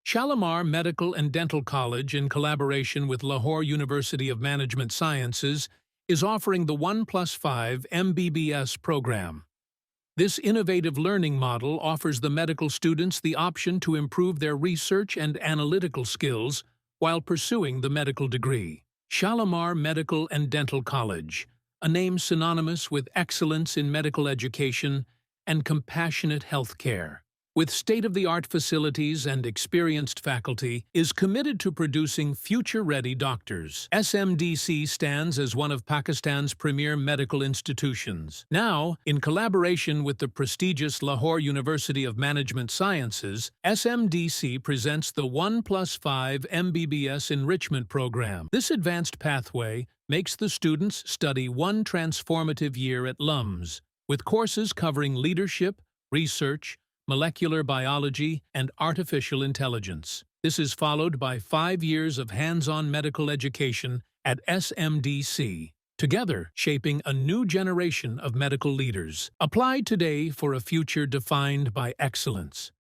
Shalamar Medical and Dental College, in collaboration with Lahore University of Management Sciences, is offering the 1+5 MBBS program. This innovative learning model offers the medical students the option to improve their research and analytical skills while pursuing the medical degree. Shalamar Medical and Dental College, a name synonymous with excellence in medical education and compassionate health care, with state-of-the-art facilities and experienced faculty, is committed to producing future-ready doctors. SMDC stands as one of Pakistan's premier medical institutions. Now, in collaboration with the prestigious Lahore University of Management Sciences, SMDC presents the 1+5 MBBS Enrichment program. This advanced pathway makes the students study one transformative year at LUMS, with courses covering leadership, research, molecular biology, and artificial intelligence. This is followed by 5 years of hands-on medical education at SMDC, together shaping a new generation of medical leaders. Apply today for a future defined by excellence.